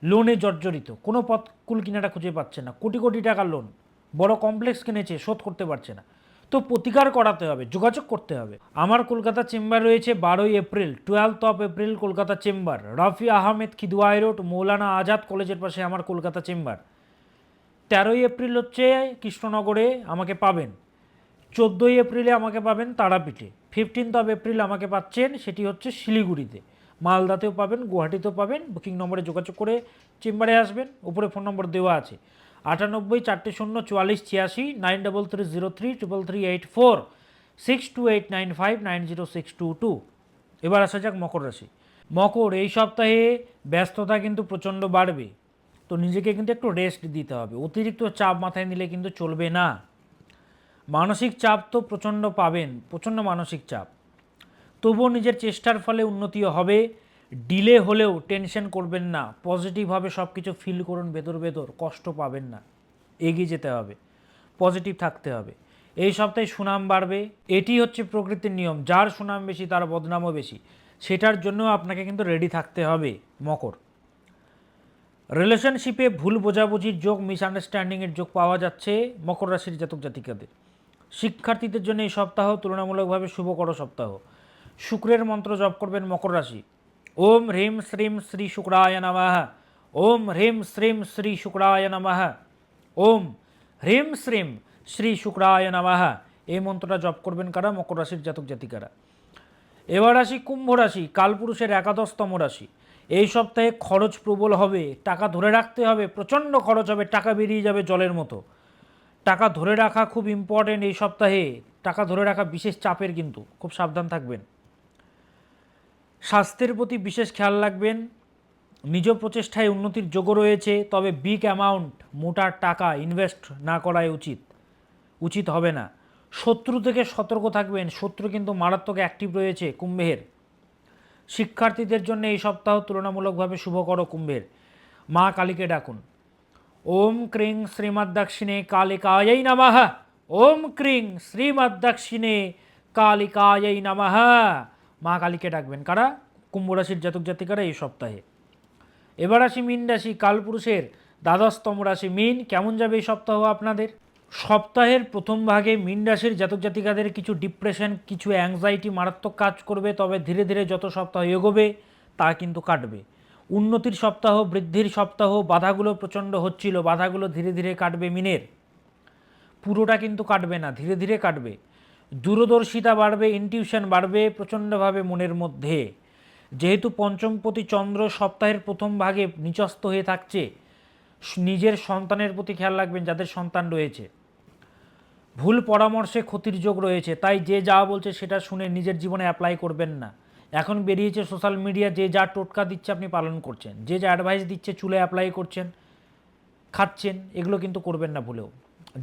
লোনে জর্জরিত, কোনো পথ কুল কিনারা খুঁজে পাচ্ছে না, কোটি কোটি টাকার লোন, বড় কমপ্লেক্স কিনেছে, শোধ করতে পারছে না। তো প্রতিকার করাতে হবে, যোগাযোগ করতে হবে। আমার কলকাতা চেম্বার রয়েছে 12ই April, 12 April Kolkata chamber, Rafi Ahmed Kidwai Road, Maulana Azad কলেজের পাশে আমার কলকাতা চেম্বার। 13ই এপ্রিল হচ্ছে কৃষ্ণনগরে আমাকে পাবেন, 14ই এপ্রিলে আমাকে পাবেন তারাপীঠে, 15 এপ্রিল আমাকে পাচ্ছেন সেটি হচ্ছে শিলিগুড়িতে, মালদাতেও পাবেন, গুয়াহাটিতেও পাবেন। বুকিং নম্বরে যোগাযোগ করে চেম্বারে আসবেন, উপরে ফোন নম্বর দেওয়া আছে 98 400 44 86, 9330333384, 6289590622। এবার আসা যাক মকর রাশি। মকর, এই সপ্তাহে ব্যস্ততা কিন্তু প্রচণ্ড বাড়বে, তো নিজেকে কিন্তু একটু রেস্ট দিতে হবে, অতিরিক্ত চাপ মাথায় নিলে কিন্তু চলবে না। মানসিক চাপ তো প্রচণ্ড পাবেন, প্রচণ্ড মানসিক চাপ, তবুও নিজের চেষ্টার ফলে উন্নতিও হবে। ডিলে হলেও টেনশন করবেন না, পজিটিভভাবে সব কিছু ফিল করুন, ভেতর কষ্ট পাবেন না, এগিয়ে যেতে হবে, পজিটিভ থাকতে হবে। এই সপ্তাহে সুনাম বাড়বে, এটি হচ্ছে প্রকৃতির নিয়ম, যার সুনাম বেশি তার বদনামও বেশি, সেটার জন্য আপনাকে কিন্তু রেডি থাকতে হবে মকর। রিলেশনশিপে ভুল বোঝাবুঝির যোগ, মিসআন্ডারস্ট্যান্ডিংয়ের যোগ পাওয়া যাচ্ছে মকর রাশির জাতক জাতিকাদের। শিক্ষার্থীদের জন্য এই সপ্তাহ তুলনামূলকভাবে শুভকর সপ্তাহ। শুক্রের মন্ত্র জপ করবেন মকর রাশি। ওম হ্রিম শ্রীম শ্রী শুক্রায় নমঃ, ওম হ্রিম শ্রীম শ্রী শুক্রায় নমঃ, ওম হ্রিম শ্রীম শ্রী শুক্রায় নমঃ। এই মন্ত্রটা জপ করবেন কারা? মকর রাশির জাতক জাতিকারা। এবার আসি কুম্ভ রাশি, কালপুরুষের 11তম রাশি। এই সপ্তাহে খরচ প্রবল হবে, টাকা ধরে রাখতে হবে, প্রচণ্ড খরচ হবে, টাকা বেরিয়ে যাবে জলের মতো। টাকা ধরে রাখা খুব ইম্পর্টেন্ট এই সপ্তাহে, টাকা ধরে রাখা বিশেষ চাপের, কিন্তু খুব সাবধান থাকবেন। স্বাস্থ্যের প্রতি বিশেষ খেয়াল রাখবেন। নিজ প্রচেষ্টায় উন্নতির যোগও রয়েছে, তবে বিগ অ্যামাউন্ট মোটা টাকা ইনভেস্ট না করাই উচিত হবে না। শত্রু থেকে সতর্ক থাকবেন, শত্রু কিন্তু মারাত্মক অ্যাক্টিভ রয়েছে কুম্ভের। শিক্ষার্থীদের জন্য এই সপ্তাহ তুলনামূলকভাবে শুভকর কুম্ভের। মা কালীকে ডাকুন। ওম ক্রিং শ্রীমদ্দক্ষিণে কালিকাयै নমঃ। ওম ক্রিং শ্রীমদ্দক্ষিণে কালিকাयै নমঃ। মা কালীকে ডাকবেন কারা? কুম্ভ রাশির জাতক জাতিকারা এই সপ্তাহে। এবার আসি মীন রাশি, কালপুরুষের দ্বাদশতম রাশি মীন। কেমন যাবে এই সপ্তাহ আপনাদের? সপ্তাহের প্রথম ভাগে মীন রাশির জাতক জাতিকাদের কিছু ডিপ্রেশন, কিছু অ্যাংজাইটি মারাত্মক কাজ করবে, তবে ধীরে ধীরে যত সপ্তাহ এগোবে তা কিন্তু কাটবে। উন্নতির সপ্তাহ, বৃদ্ধির সপ্তাহ। বাধাগুলো প্রচণ্ড হচ্ছিল, বাধাগুলো ধীরে ধীরে কাটবে মীনের। পুরোটা কিন্তু কাটবে না, ধীরে ধীরে কাটবে। দূরদর্শিতা বাড়বে, ইনটিউশন বাড়বে প্রচণ্ডভাবে মনের মধ্যে। যেহেতু পঞ্চমপতি চন্দ্র সপ্তাহের প্রথম ভাগে নিচস্থ হয়ে থাকছে, নিজের সন্তানের প্রতি খেয়াল রাখবেন যাদের সন্তান রয়েছে। ভুল পরামর্শে ক্ষতির যোগ রয়েছে, তাই যে যা বলছে সেটা শুনে নিজের জীবনে অ্যাপ্লাই করবেন না। এখন বেরিয়েছে সোশ্যাল মিডিয়া, যে যা টোটকা দিচ্ছে আপনি পালন করছেন, যে যা অ্যাডভাইস দিচ্ছে চুলে অ্যাপ্লাই করছেন, খাচ্ছেন, এগুলো কিন্তু করবেন না ভুলেও।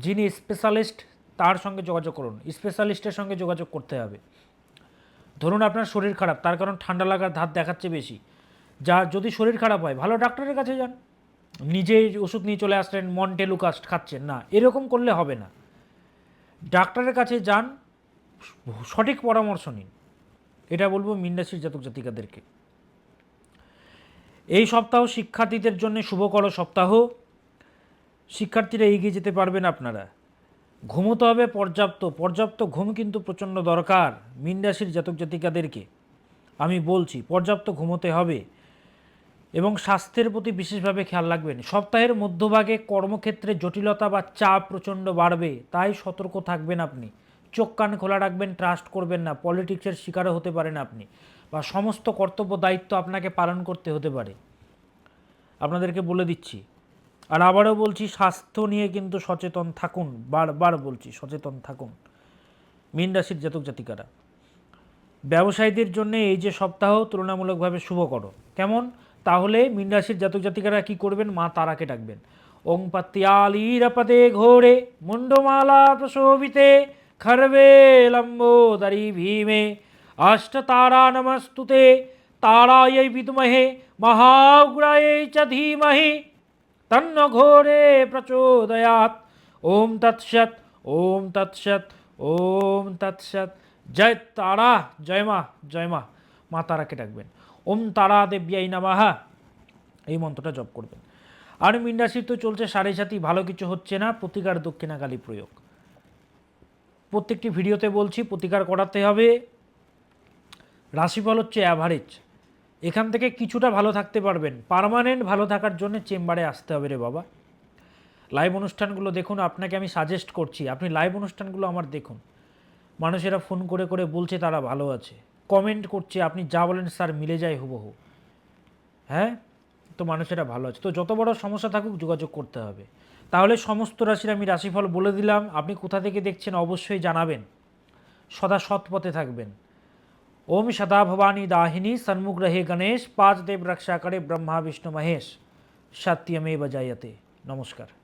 যিনি স্পেশালিস্ট তার সঙ্গে যোগাযোগ করুন, স্পেশালিস্টের সঙ্গে যোগাযোগ করতে হবে। ধরুন আপনার শরীর খারাপ, তার কারণ ঠান্ডা লাগার ধাত দেখাচ্ছে বেশি, যদি শরীর খারাপ হয় ভালো ডাক্তারের কাছে যান। নিজেই ওষুধ নিয়ে চলে আসলেন, মন্টেলুকাস্ট খাচ্ছেন না, এরকম করলে হবে না। ডাক্তারের কাছে যান, সঠিক পরামর্শ নিন, এটা বলবো মীন রাশির জাতক জাতিকাদেরকে। এই সপ্তাহ শিক্ষার্থীদের জন্য শুভকর সপ্তাহ। শিক্ষার্থীরা এগিয়ে যেতে পারবেন আপনারা। ঘুমোতে হবে পর্যাপ্ত ঘুম কিন্তু প্রচণ্ড দরকার মীন রাশির জাতক জাতিকাদেরকে। আমি বলছি পর্যাপ্ত ঘুমোতে হবে এবং স্বাস্থ্যের প্রতি বিশেষভাবে খেয়াল রাখবেন। সপ্তাহের মধ্যভাগে কর্মক্ষেত্রে জটিলতা বা চাপ প্রচণ্ড বাড়বে, তাই সতর্ক থাকবেন আপনি। চোখ কান খোলা রাখবেন, ট্রাস্ট করবেন না। পলিটিক্সের শিকারও হতে পারেন আপনি, বা সমস্ত কর্তব্য দায়িত্ব আপনাকে পালন করতে হতে পারে, আপনাদেরকে বলে দিচ্ছি। আর আবারও বলছি, স্বাস্থ্য নিয়ে কিন্তু সচেতন থাকুন, বারবার বলছি সচেতন থাকুন মীন রাশির জাতক জাতিকারা। ব্যবসায়ীদের জন্য এই যে সপ্তাহ তুলনামূলকভাবে শুভকর। কেমন? তাহলে মীন রাশির জাতক জাতিকারা কী করবেন? মা তারাকে ডাকবেন। ওং পত্যালীরপদে ঘোরে মুন্ডমালা প্রশোভিতে খর্বে লম্বোদরি ভীমে অষ্টতারা নমস্তুতে তারাयै বিদ্মহে মহাউগ্রাयै চ ধীমহি তন্ন ঘোরে প্রচোদয়াৎ। ওম তৎসৎ, ওম তৎসৎ, ওম তৎসৎ। জয় তারা, জয় মা, জয় মা। মা তারাকে ডাকবেন। ওম তারা দেব্যাই নমঃ, এই মন্ত্রটা জপ করবেন। আর মীন রাশির তো চলছে সাড়ে সাথী, ভালো কিছু হচ্ছে না, প্রতিকার দক্ষিণাকালী প্রয়োগ। প্রত্যেকটি ভিডিওতে বলছি প্রতিকার করাতে হবে। রাশিফল হচ্ছে অ্যাভারেজ, এখান থেকে কিছুটা ভালো থাকতে পারবেন। পার্মানেন্ট ভালো থাকার জন্য চেম্বারে আসতে হবে রে বাবা। লাইভ অনুষ্ঠানগুলো দেখুন, আপনাকে আমি সাজেস্ট করছি আপনি লাইভ অনুষ্ঠানগুলো আমার দেখুন। মানুষেরা ফোন করে করে বলছে তারা ভালো আছে, কমেন্ট করছে, আপনি যা বলেন স্যার মিলে যায় হুবহু। হ্যাঁ, তো মানুষেরা ভালো আছে। তো যত বড় সমস্যা থাকুক যোগাযোগ করতে হবে। তাহলে সমস্ত রাশির আমি রাশিফল বলে দিলাম। আপনি কোথা থেকে দেখছেন অবশ্যই জানাবেন। সদা সৎ পথে থাকবেন। ओम सदा भवानी दाहिनी सन्मुख रहे गणेश, पांच देव रक्षा करे ब्रह्मा विष्णु महेश। सत्यमेव जयते। नमस्कार।